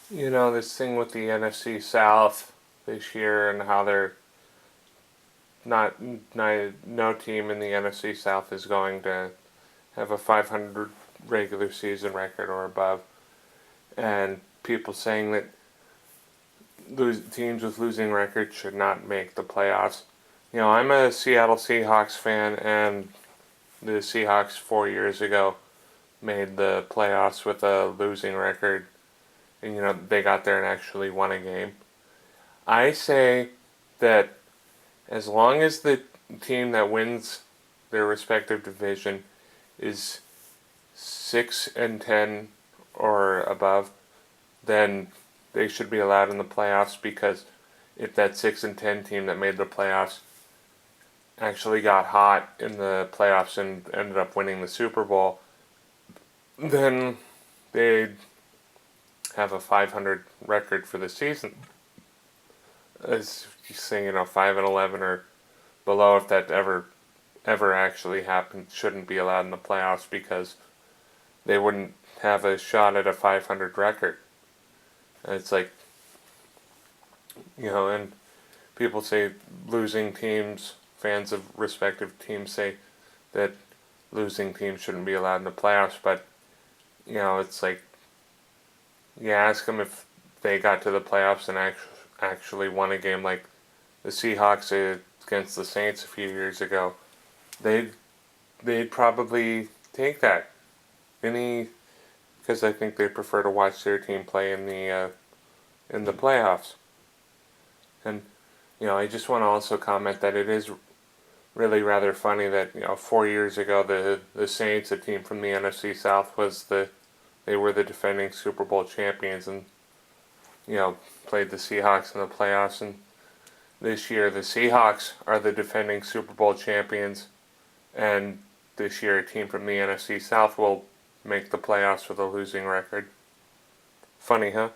This thing with the NFC South this year and how they're not, no team in the NFC South is going to have a 500 regular season record or above, and people saying that teams with losing records should not make the playoffs. I'm a Seattle Seahawks fan, and the Seahawks 4 years ago made the playoffs with a losing record, and they got there and actually won a game. I say that as long as the team that wins their respective division is 6-10 or above, then they should be allowed in the playoffs, because if that 6-10 team that made the playoffs actually got hot in the playoffs and ended up winning the Super Bowl, then they'd have a 500 record for the season. As you say, 5-11 or below, if that ever actually happened, shouldn't be allowed in the playoffs, because they wouldn't have a shot at a 500 record. And it's like, and people say losing teams, fans of respective teams say that losing teams shouldn't be allowed in the playoffs, but, it's like, you ask them if they got to the playoffs and actually won a game like the Seahawks against the Saints a few years ago, they'd probably take that. Because I think they prefer to watch their team play in the playoffs. And I just want to also comment that it is really rather funny that 4 years ago the Saints, a team from the NFC South, they were the defending Super Bowl champions, and played the Seahawks in the playoffs. And this year the Seahawks are the defending Super Bowl champions, and this year a team from the NFC South will make the playoffs with a losing record. Funny, huh?